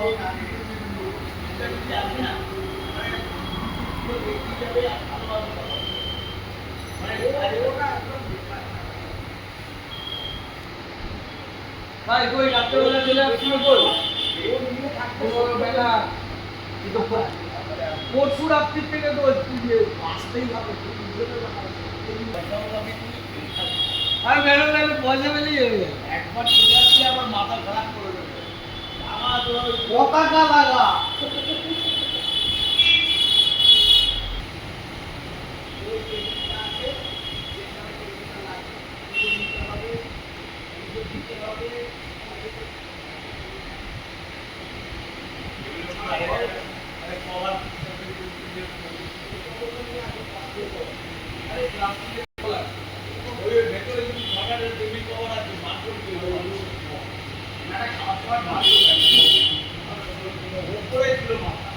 ভাই কই রাত্রেবেলা চলে আসছিল কই বেলা কিন্তু পরশু রাত্রির থেকে তো আসতেই হবে আর ম্যাডাম গেলে পয়সা পেলেই যাবে একবার চলে আসলে আবার মাথা খারাপ করে দেবে পতাকা লাগা খাওয়া